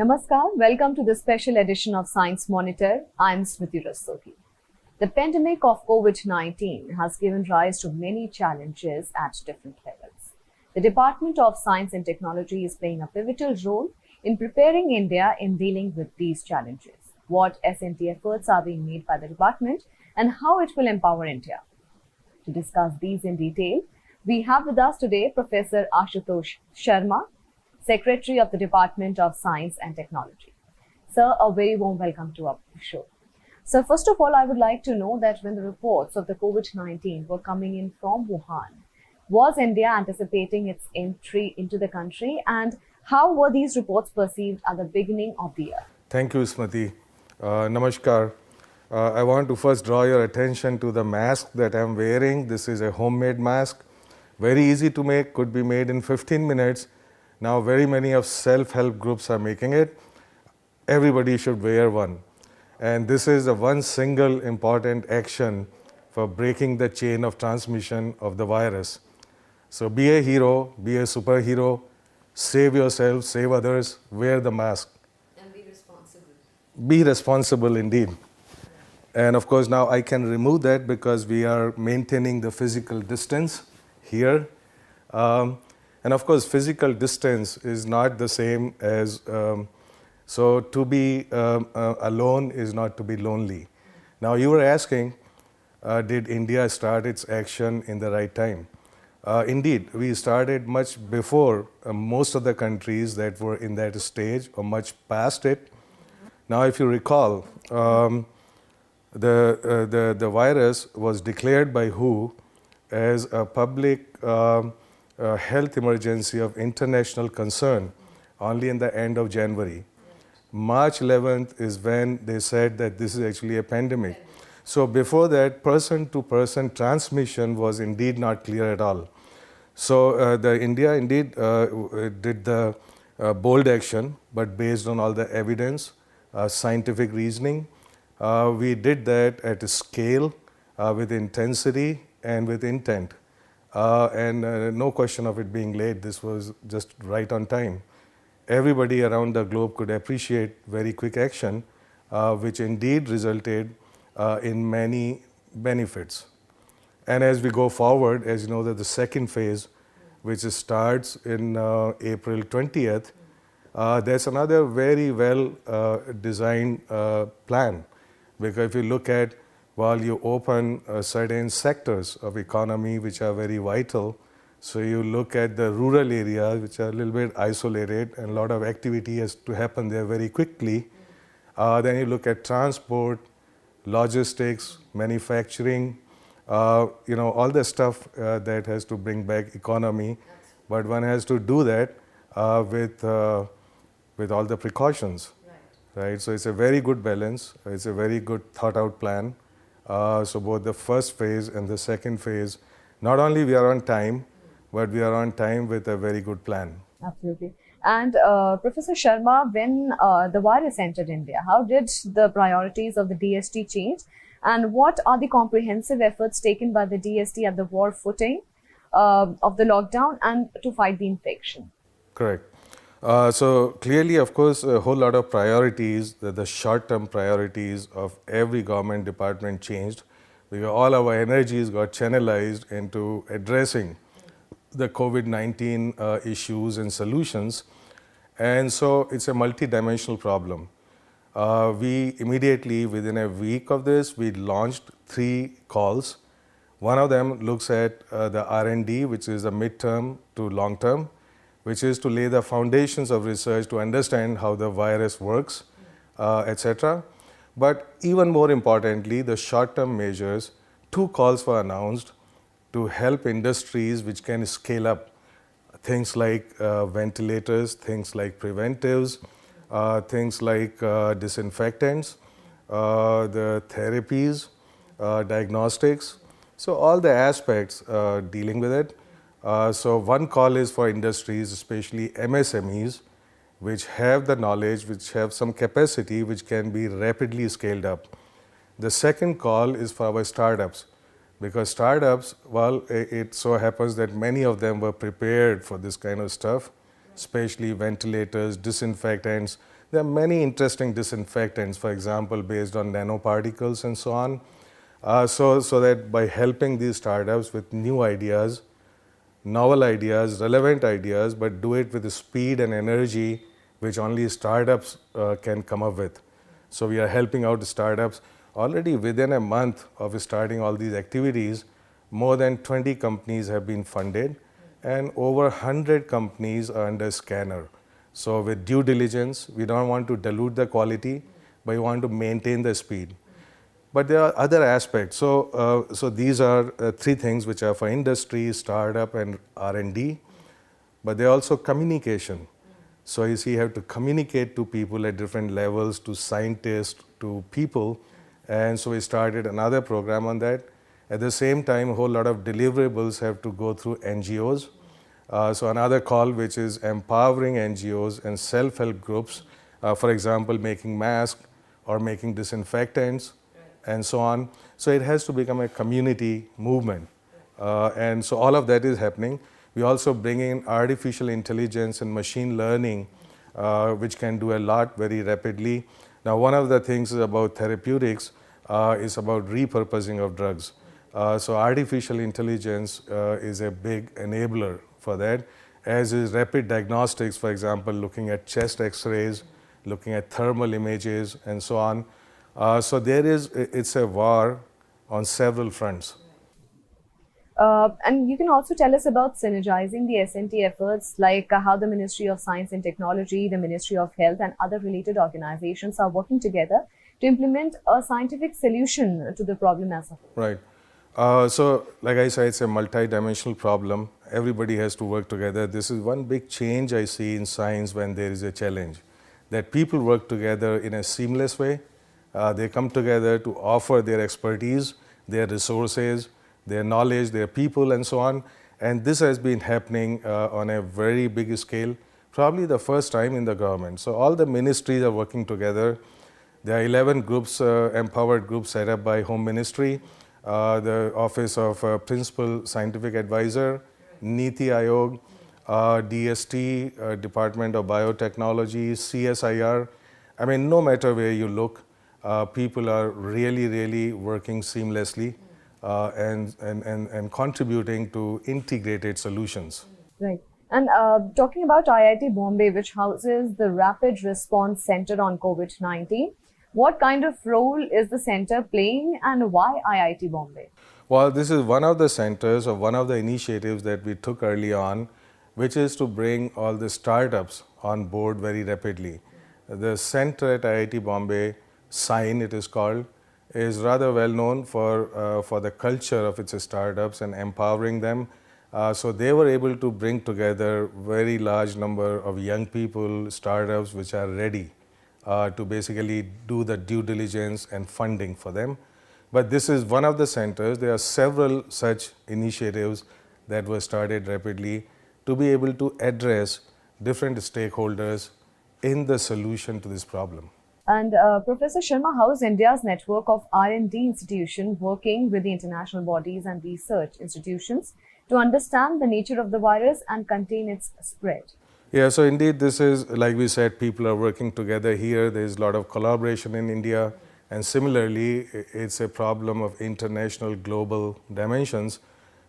Namaskar, welcome to the special edition of Science Monitor. I'm Smriti Rastogi. The pandemic of COVID-19 has given rise to many challenges at different levels. The Department of Science and Technology is playing a pivotal role in preparing India in dealing with these challenges. What S&T efforts are being made by the department and how it will empower India. To discuss these in detail, we have with us today Professor Ashutosh Sharma, Secretary of the Department of Science and Technology. Sir, a very warm welcome to our show. So first of all, I would like to know that when the reports of the COVID-19 were coming in from Wuhan, was India anticipating its entry into the country, and how were these reports perceived at the beginning of the year? Thank you, Smriti. Namaskar. I want to first draw your attention to the mask that I'm wearing. This is a homemade mask. Very easy to make, could be made in 15 minutes. Now very many of self-help groups are making it. Everybody should wear one. And this is a one single important action for breaking the chain of transmission of the virus. So be a hero, be a superhero, save yourself, save others, wear the mask. And be responsible. Be responsible indeed. And of course now I can remove that because we are maintaining the physical distance here. And of course, physical distance is not the same as, so to be alone is not to be lonely. Now you were asking, did India start its action in the right time? Indeed, we started much before most of the countries that were in that stage or much past it. Now if you recall, the virus was declared by WHO as a public health emergency of international concern only in the end of January. March 11th is when they said that this is actually a pandemic. So before that, person-to-person transmission was indeed not clear at all. So India indeed did the bold action, but based on all the evidence, scientific reasoning. We did that at a scale, with intensity and with intent. And no question of it being late, this was just right on time. Everybody around the globe could appreciate very quick action, which indeed resulted in many benefits. And as we go forward, as you know, that the second phase, which starts in April 20th, there's another very well designed plan. Because if you look at while you open certain sectors of economy which are very vital, so you look at the rural areas which are a little bit isolated and a lot of activity has to happen there very quickly. Then you look at transport, logistics, manufacturing, all the stuff that has to bring back economy. But one has to do that with all the precautions. Right? So it's a very good balance. It's a very good thought out plan. So both the first phase and the second phase, not only we are on time, but we are on time with a very good plan. Absolutely. And Professor Sharma, when the virus entered India, how did the priorities of the DST change? And what are the comprehensive efforts taken by the DST at the war footing of the lockdown and to fight the infection? Correct. So clearly, of course, a whole lot of priorities, the short-term priorities of every government department changed because all our energies got channelized into addressing the COVID-19 issues and solutions. And so it's a multi-dimensional problem. We immediately, within a week of this, we launched 3 calls. One of them looks at the R&D, which is a mid-term to long-term, which is to lay the foundations of research to understand how the virus works, etc. But even more importantly, the short-term measures, 2 calls were announced to help industries which can scale up. Things like ventilators, things like preventives, things like disinfectants, the therapies, diagnostics. So all the aspects dealing with it. So one call is for industries, especially MSMEs, which have the knowledge, which have some capacity, which can be rapidly scaled up. The second call is for our startups, because startups, well, it so happens that many of them were prepared for this kind of stuff, especially ventilators, disinfectants, There are many interesting disinfectants, for example, based on nanoparticles and so on. So that by helping these startups with new ideas, novel ideas, relevant ideas, but do it with the speed and energy which only startups can come up with. So we are helping out the startups. Already within a month of starting all these activities, more than 20 companies have been funded and over 100 companies are under scanner. So with due diligence, we don't want to dilute the quality, but we want to maintain the speed. But there are other aspects. So these are three things which are for industry, startup, and R&D. But they're also communication. So you see, you have to communicate to people at different levels, to scientists, to people. And so we started another program on that. At the same time, a whole lot of deliverables have to go through NGOs. So another call which is empowering NGOs and self-help groups, for example, making masks or making disinfectants, and so on. So it has to become a community movement. And so all of that is happening. We also bring in artificial intelligence and machine learning, which can do a lot very rapidly. Now, one of the things is about therapeutics is about repurposing of drugs. So artificial intelligence is a big enabler for that, as is rapid diagnostics, for example, looking at chest x-rays, looking at thermal images, and so on. So it's a war on several fronts. And you can also tell us about synergizing the S&T efforts, like how the Ministry of Science and Technology, the Ministry of Health, and other related organizations are working together to implement a scientific solution to the problem as a whole. Right. So, like I said, it's a multi-dimensional problem. Everybody has to work together. This is one big change I see in science when there is a challenge, that people work together in a seamless way. They come together to offer their expertise, their resources, their knowledge, their people, and so on. And this has been happening on a very big scale, probably the first time in the government. So all the ministries are working together. There are 11 groups, empowered groups set up by Home Ministry, the Office of Principal Scientific Advisor, Niti Aayog, DST, Department of Biotechnology, CSIR. I mean, no matter where you look, people are really working seamlessly and contributing to integrated solutions. Right. And talking about IIT Bombay, which houses the Rapid Response Center on COVID-19, what kind of role is the center playing and why IIT Bombay? Well, this is one of the centers or one of the initiatives that we took early on, which is to bring all the startups on board very rapidly. The center at IIT Bombay, SIGN it is called, is rather well known for the culture of its startups and empowering them. So they were able to bring together very large number of young people, startups which are ready to basically do the due diligence and funding for them. But this is one of the centers. There are several such initiatives that were started rapidly to be able to address different stakeholders in the solution to this problem. And Professor Sharma, how is India's network of R&D institutions working with the international bodies and research institutions to understand the nature of the virus and contain its spread? Yeah, so indeed this is, like we said, people are working together here. There's a lot of collaboration in India. And similarly, it's a problem of international global dimensions.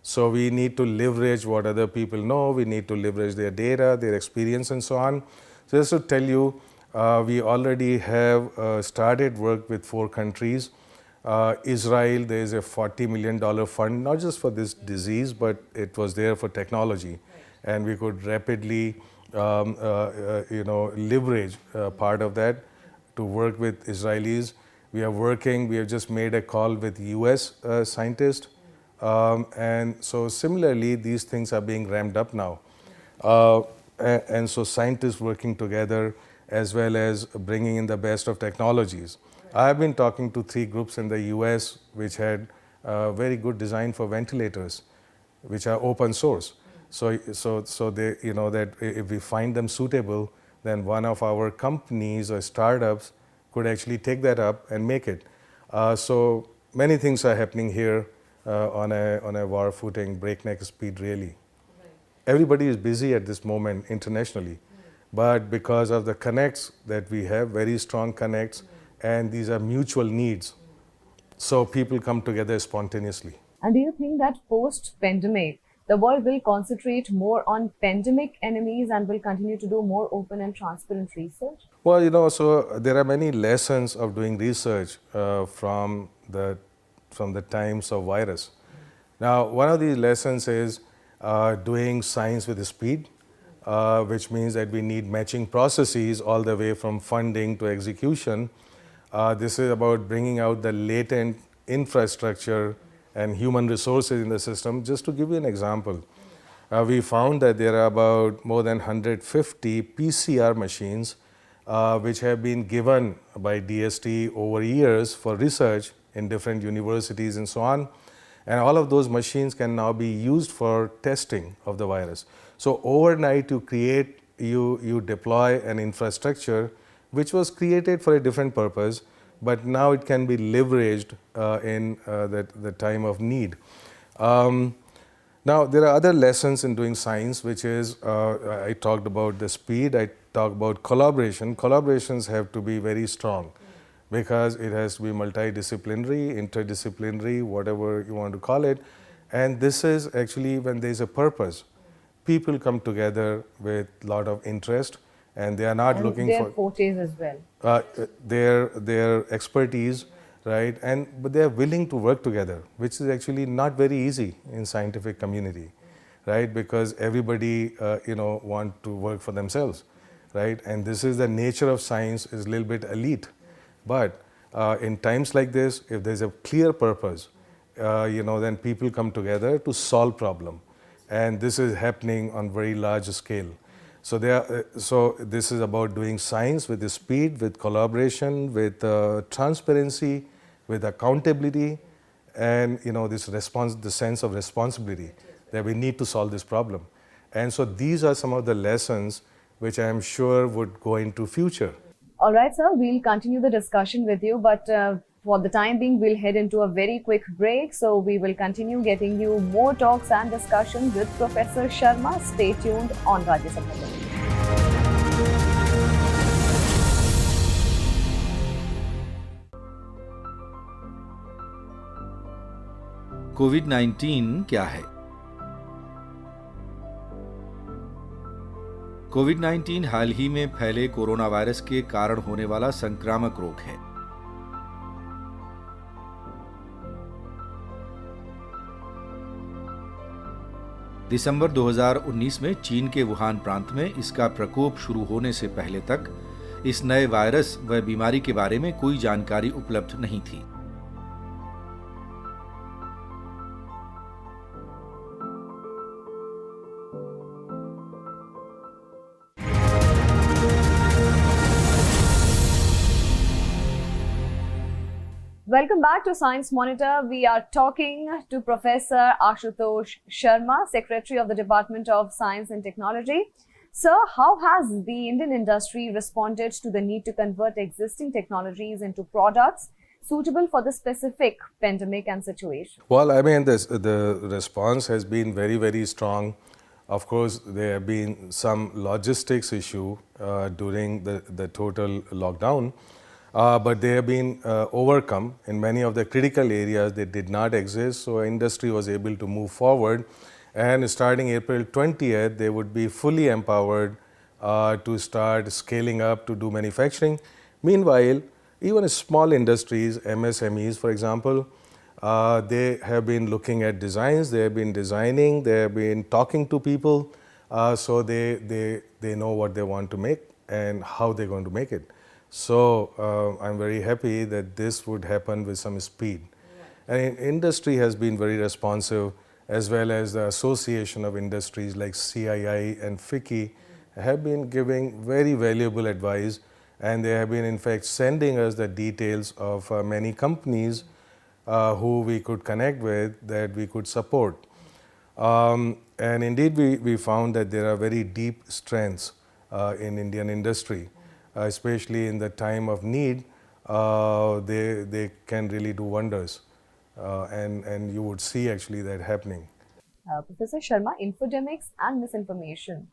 So we need to leverage what other people know. We need to leverage their data, their experience, and so on. So just to tell you, we already have started work with 4 countries. Israel, there is a $40 million fund, not just for this disease, but it was there for technology. And we could rapidly leverage part of that to work with Israelis. We have just made a call with US scientists. And so similarly, these things are being ramped up now. And so scientists working together as well as bringing in the best of technologies. I have been talking to 3 groups in the US which had very good design for ventilators, which are open source. So they, that if we find them suitable, then one of our companies or startups could actually take that up and make it. So many things are happening here on a war footing, breakneck speed really. Right. Everybody is busy at this moment internationally. but because of the connects that we have, very strong connects, and these are mutual needs, so people come together spontaneously. And do you think that post-pandemic, the world will concentrate more on pandemic enemies and will continue to do more open and transparent research? Well, so there are many lessons of doing research from the times of virus. Now, one of these lessons is doing science with speed, which means that we need matching processes all the way from funding to execution. This is about bringing out the latent infrastructure and human resources in the system. Just to give you an example, we found that there are about more than 150 PCR machines which have been given by DST over years for research in different universities and so on. And all of those machines can now be used for testing of the virus. So overnight you deploy an infrastructure which was created for a different purpose, but now it can be leveraged in the time of need. Now, there are other lessons in doing science, which is, I talked about the speed, I talked about collaboration. Collaborations have to be very strong because it has to be multidisciplinary, interdisciplinary, whatever you want to call it. And this is actually when there's a purpose. People come together with a lot of interest, and they are not And looking their for fortes as well. their expertise, right? But they are willing to work together, which is actually not very easy in scientific community, right? Because everybody want to work for themselves, right? And this is the nature of science, is a little bit elite. But in times like this, if there's a clear purpose, then people come together to solve problem, and this is happening on very large scale. So this is about doing science with the speed, with collaboration, with transparency, with accountability, and the sense of responsibility that we need to solve this problem. And so these are some of the lessons which I am sure would go into future. All right, sir, we'll continue the discussion with you, but for the time being, we'll head into a very quick break. So we will continue getting you more talks and discussions with Professor Sharma. Stay tuned on Rajya Sabha. कोविड-19 क्या है? कोविड-19 हाल ही में फैले corona virus के कारण होने वाला संक्रामक रोग है। दिसंबर 2019 में चीन के वुहान प्रांत में इसका प्रकोप शुरू होने से पहले तक इस नए वायरस व बीमारी के बारे में कोई जानकारी उपलब्ध नहीं थी। Welcome back to Science Monitor. We are talking to Professor Ashutosh Sharma, Secretary of the Department of Science and Technology. Sir, how has the Indian industry responded to the need to convert existing technologies into products suitable for the specific pandemic and situation? Well, I mean, the response has been very, very strong. Of course, there have been some logistics issue during the total lockdown. But they have been overcome in many of the critical areas that did not exist, so industry was able to move forward. And starting April 20th, they would be fully empowered to start scaling up to do manufacturing. Meanwhile, even small industries, MSMEs, for example, they have been looking at designs, they have been designing, they have been talking to people, so they know what they want to make and how they're going to make it. So I'm very happy that this would happen with some speed. And industry has been very responsive, as well as the Association of Industries like CII and FICCI have been giving very valuable advice, and they have been in fact sending us the details of many companies who we could connect with, that we could support. And indeed we found that there are very deep strengths in Indian industry. Especially in the time of need, they can really do wonders, and you would see actually that happening. Professor Sharma, infodemics and misinformation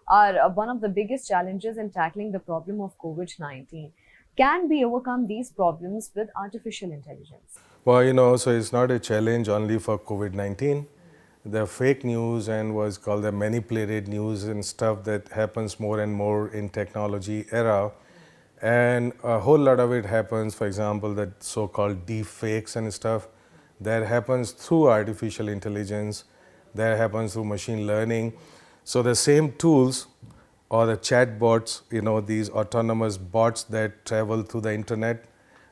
are one of the biggest challenges in tackling the problem of COVID-19. Can we overcome these problems with artificial intelligence? Well, so it's not a challenge only for COVID-19. The fake news and what's called the manipulated news and stuff that happens more and more in technology era. And a whole lot of it happens, for example, that so-called deep fakes and stuff, that happens through artificial intelligence, that happens through machine learning. So the same tools or the chat bots, these autonomous bots that travel through the internet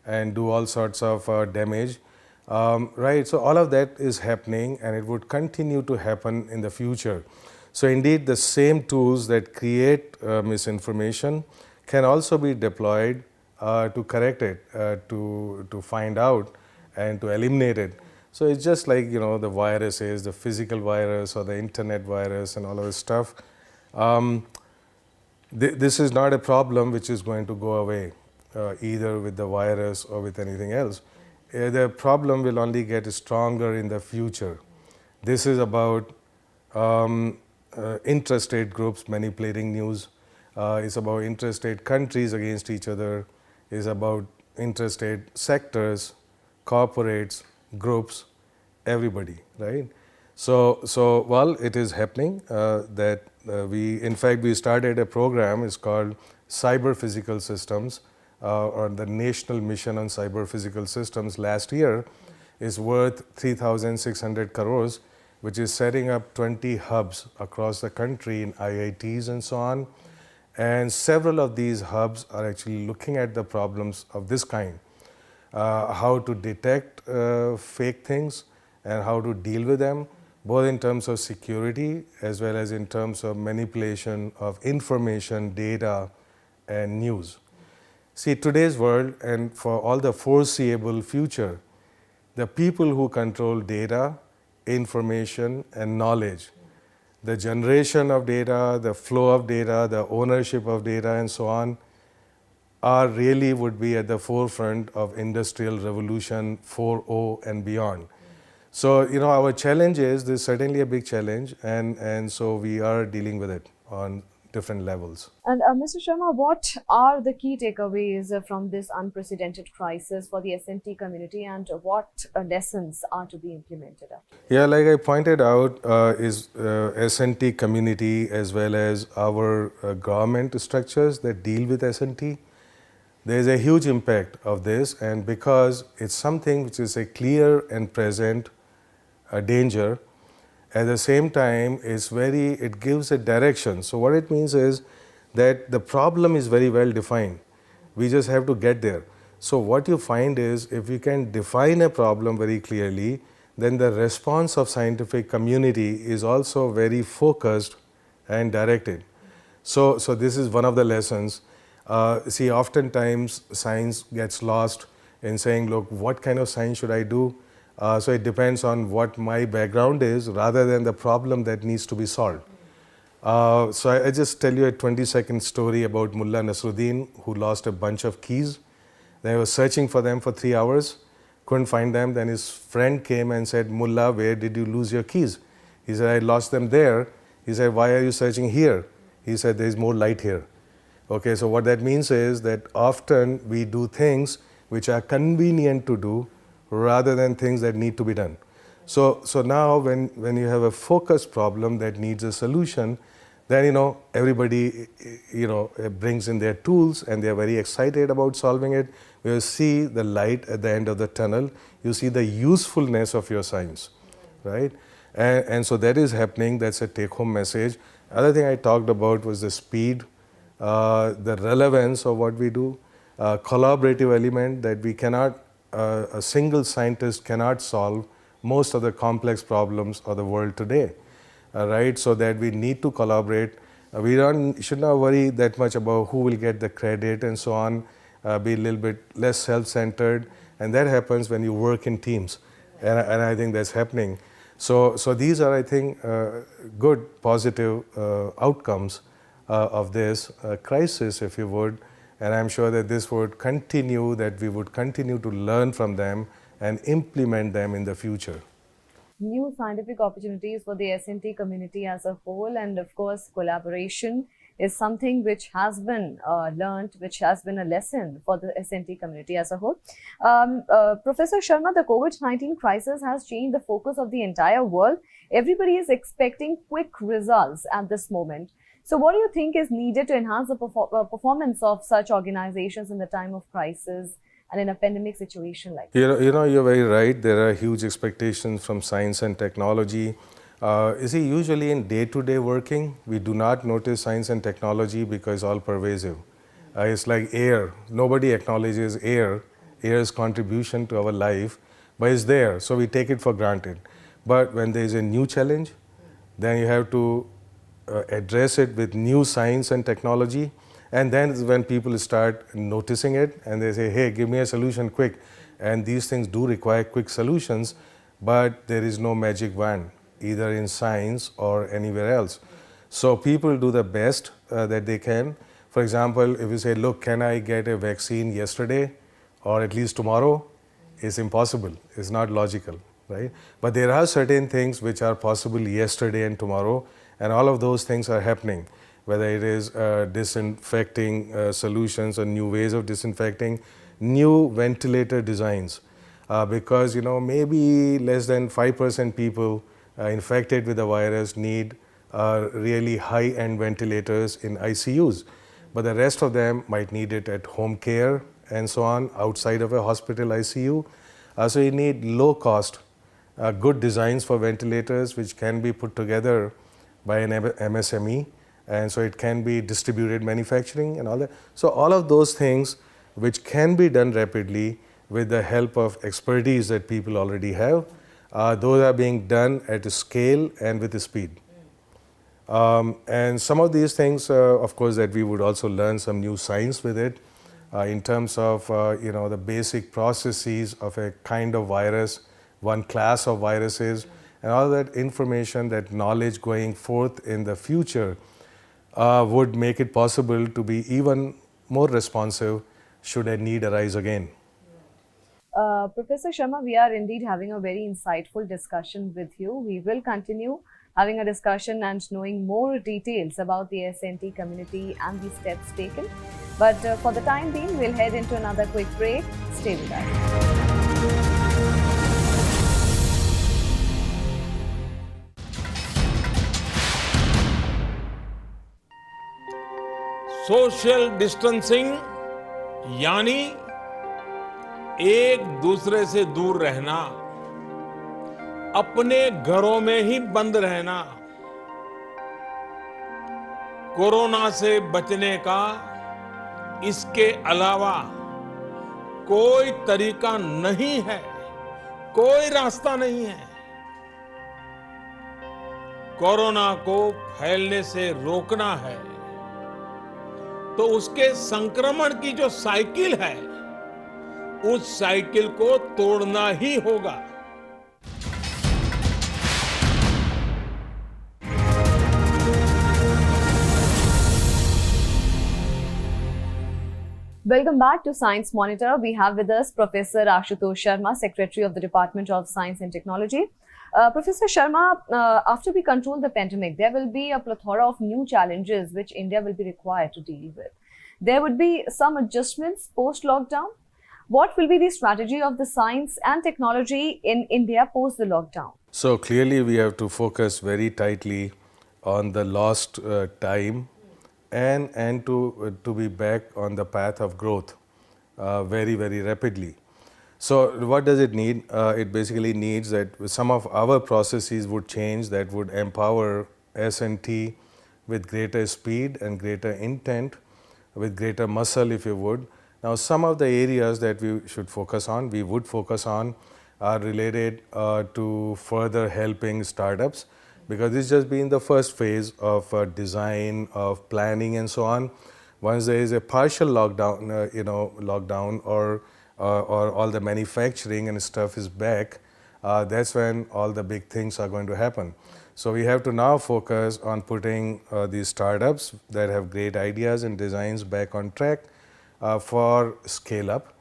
and do all sorts of damage, right? So all of that is happening and it would continue to happen in the future. So indeed, the same tools that create misinformation can also be deployed to correct it, to find out and to eliminate it. So it's just like, the viruses, the physical virus or the internet virus and all of this stuff. This is not a problem which is going to go away, either with the virus or with anything else. The problem will only get stronger in the future. This is about interstate groups manipulating news. It's about interstate countries against each other. It's about interstate sectors, corporates, groups, everybody, right? So well, it is happening that in fact, we started a program. It's called Cyber Physical Systems, or the National Mission on Cyber Physical Systems last year is worth 3,600 crores, which is setting up 20 hubs across the country in IITs and so on. And several of these hubs are actually looking at the problems of this kind, how to detect fake things and how to deal with them, both in terms of security as well as in terms of manipulation of information, data, and news. See, today's world and for all the foreseeable future, the people who control data, information, and knowledge, the generation of data, the flow of data, the ownership of data, and so on, would be at the forefront of Industrial Revolution 4.0 and beyond. So, our challenge is, this is certainly a big challenge, and so we are dealing with it on different levels. And Mr. Sharma, what are the key takeaways from this unprecedented crisis for the S&T community, and what lessons are to be implemented? Yeah, like I pointed out, is S&T community as well as our government structures that deal with S&T. There is a huge impact of this, and because it's something which is a clear and present danger, at the same time it gives a direction. So what it means is that the problem is very well defined. We just have to get there. So what you find is, if you can define a problem very clearly, then the response of scientific community is also very focused and directed. So this is one of the lessons. See, oftentimes science gets lost in saying, look, what kind of science should I do? So it depends on what my background is rather than the problem that needs to be solved. So I just tell you a 20-second story about Mullah Nasruddin, who lost a bunch of keys. They were searching for them for 3 hours, couldn't find them. Then his friend came and said, Mullah, where did you lose your keys? He said, I lost them there. He said, why are you searching here? He said, there is more light here. Okay, so what that means is that often we do things which are convenient to do rather than things that need to be done. So now when you have a focused problem that needs a solution, then everybody brings in their tools and they are very excited about solving it. You see the light at the end of the tunnel. You see the usefulness of your science, right? And so that is happening. That's a take-home message. Other thing I talked about was the speed, the relevance of what we do, collaborative element that we cannot, a single scientist cannot solve most of the complex problems of the world today, right? So that we need to collaborate. We should not worry that much about who will get the credit and so on, be a little bit less self-centered, and that happens when you work in teams, and I think that's happening. So these are, I think, good, positive outcomes of this crisis, if you would, and I'm sure that this would continue, that we would continue to learn from them and implement them in the future. new scientific opportunities for the SNT community as a whole, and of course, collaboration is something which has been learned, which has been a lesson for the SNT community as a whole. Professor Sharma, the COVID-19 crisis has changed the focus of the entire world. Everybody is expecting quick results at this moment. So what do you think is needed to enhance the performance of such organizations in the time of crisis and in a pandemic situation like this? You're very right. There are huge expectations from science and technology. Usually in day-to-day working, we do not notice science and technology because it's all pervasive. It's like air. Nobody acknowledges air's contribution to our life, but it's there, so we take it for granted. But when there is a new challenge, then you have to address it with new science and technology, and then is when people start noticing it and they say, hey, give me a solution quick. And these things do require quick solutions, but there is no magic wand, either in science or anywhere else. So people do the best that they can. For example, if you say, look, can I get a vaccine yesterday or at least tomorrow? It's impossible. It's not logical, right? But there are certain things which are possible yesterday and tomorrow, and all of those things are happening, whether it is disinfecting solutions or new ways of disinfecting, new ventilator designs, because maybe less than 5% people infected with the virus need really high-end ventilators in ICUs, but the rest of them might need it at home care and so on, outside of a hospital ICU. So you need low-cost, good designs for ventilators which can be put together by an MSME, and so it can be distributed manufacturing and all that. So all of those things which can be done rapidly with the help of expertise that people already have, those are being done at a scale and with a speed. And some of these things, of course, that we would also learn some new science with it in terms of the basic processes of a kind of virus, one class of viruses, and all that information, that knowledge going forth in the future would make it possible to be even more responsive should a need arise again. Professor Sharma, we are indeed having a very insightful discussion with you. We will continue having a discussion and knowing more details about the SNT community and the steps taken. But for the time being, we'll head into another quick break. Stay with us. Social distancing यानी एक दूसरे से दूर रहना, अपने घरों में ही बंद रहना, कोरोना से बचने का इसके अलावा कोई तरीका नहीं है, कोई रास्ता नहीं है। कोरोना को फैलने से रोकना है तो उसके संक्रमण की जो साइकिल है, उस साइकिल को तोड़ना ही होगा। Welcome back to Science Monitor. We have with us Professor Ashutosh Sharma, Secretary of the Department of Science and Technology. Professor Sharma, after we control the pandemic, there will be a plethora of new challenges which India will be required to deal with. There would be some adjustments post-lockdown. What will be the strategy of the science and technology in India post the lockdown? So clearly we have to focus very tightly on the lost time and to be back on the path of growth very, very rapidly. So what does it need? It basically needs that some of our processes would change that would empower S&T with greater speed and greater intent, with greater muscle, if you would. Now, some of the areas that we should focus on, we would focus on, are related to further helping startups, because this has just been the first phase of design, of planning, and so on. Once there is a partial lockdown, lockdown or all the manufacturing and stuff is back, that's when all the big things are going to happen. So we have to now focus on putting these startups that have great ideas and designs back on track for scale up,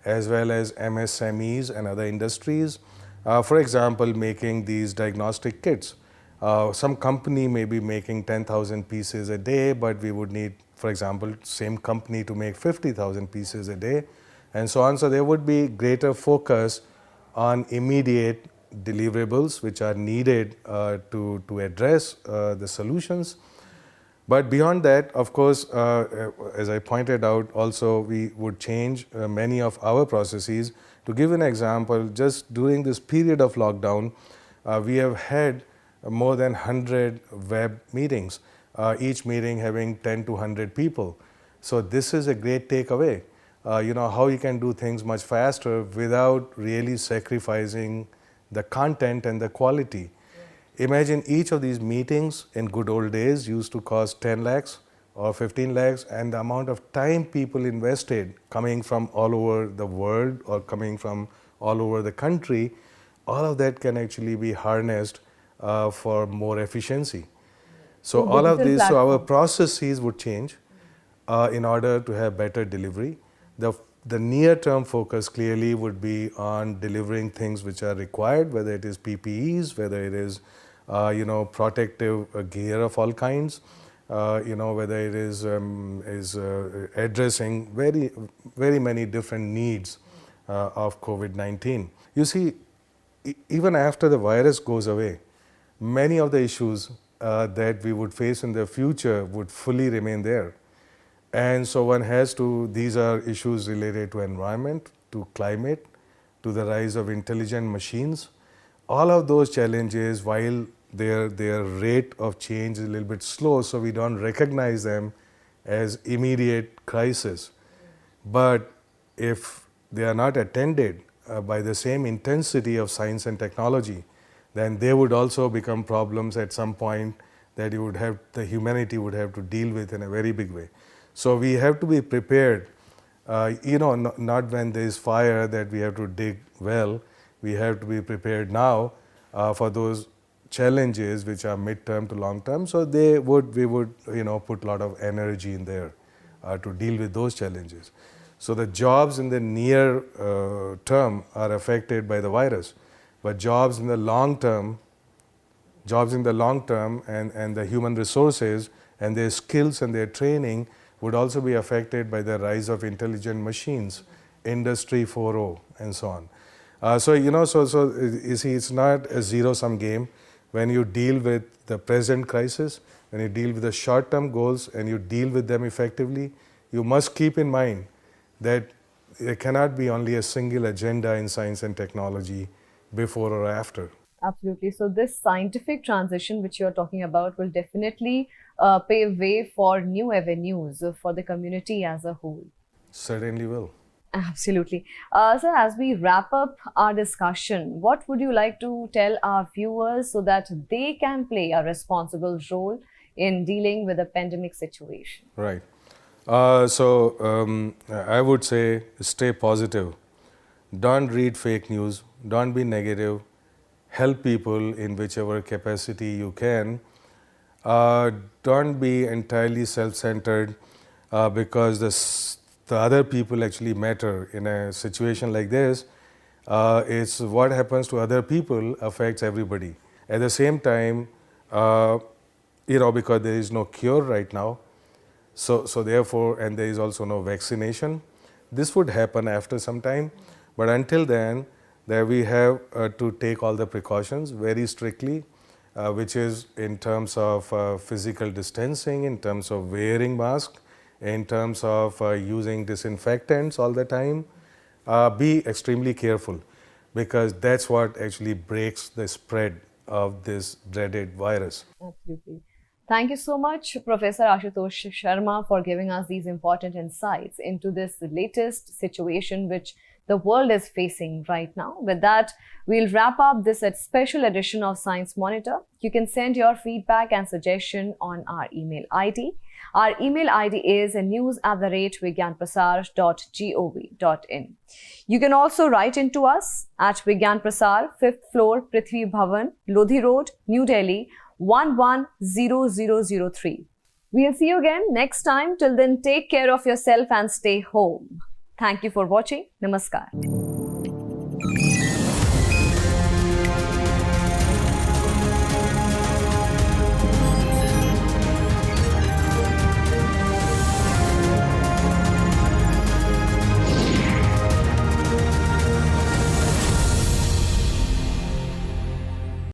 as well as MSMEs and other industries For example, making these diagnostic kits. Some company may be making 10,000 pieces a day, but we would need, for example, same company to make 50,000 pieces a day, and so on. So there would be greater focus on immediate deliverables which are needed to address the solutions. But beyond that, of course, as I pointed out, also we would change many of our processes. To give an example, just during this period of lockdown, we have had more than 100 web meetings, each meeting having 10 to 100 people. So this is a great takeaway. How you can do things much faster without really sacrificing the content and the quality. Imagine each of these meetings in good old days used to cost 10 lakhs or 15 lakhs, and the amount of time people invested coming from all over the world or coming from all over the country, all of that can actually be harnessed for more efficiency. So all of these, so our processes would change in order to have better delivery. The near-term focus clearly would be on delivering things which are required, whether it is PPEs, whether it is protective gear of all kinds, whether it is addressing very, very many different needs of COVID-19. You see, even after the virus goes away, many of the issues that we would face in the future would fully remain there. And so one has to, these are issues related to environment, to climate, to the rise of intelligent machines. All of those challenges, while their rate of change is a little bit slow, so we don't recognize them as immediate crisis. But if they are not attended by the same intensity of science and technology, then they would also become problems at some point that the humanity would have to deal with in a very big way. So we have to be prepared, not when there is fire that we have to dig well. We have to be prepared now for those challenges which are mid-term to long-term. So we would put a lot of energy in there to deal with those challenges. So the jobs in the near term are affected by the virus, but jobs in the long term and the human resources and their skills and their training would also be affected by the rise of intelligent machines, Industry 4.0, and so on. So you see, it's not a zero-sum game. When you deal with the present crisis, when you deal with the short-term goals and you deal with them effectively, you must keep in mind that there cannot be only a single agenda in science and technology before or after. Absolutely. So this scientific transition which you're talking about will definitely pave way for new avenues for the community as a whole. Certainly will. Absolutely. So as we wrap up our discussion, what would you like to tell our viewers so that they can play a responsible role in dealing with the pandemic situation? Right. So I would say stay positive. Don't read fake news. Don't be negative. Help people in whichever capacity you can. Don't be entirely self-centered because the other people actually matter in a situation like this. It's what happens to other people affects everybody. At the same time, because there is no cure right now, so therefore, and there is also no vaccination. This would happen after some time, but until then, there we have to take all the precautions very strictly, which is in terms of physical distancing, in terms of wearing masks, in terms of using disinfectants all the time. Be extremely careful because that's what actually breaks the spread of this dreaded virus. Absolutely. Thank you so much, Professor Ashutosh Sharma, for giving us these important insights into this latest situation which the world is facing right now. With that, we'll wrap up this special edition of Science Monitor. You can send your feedback and suggestion on our email ID. Our email ID is news@vigyanprasar.gov.in. You can also write into us at Vigyan Prasar, 5th floor, Prithvi Bhavan, Lodhi Road, New Delhi, 110003. We'll see you again next time. Till then, take care of yourself and stay home. Thank you for watching. Namaskar.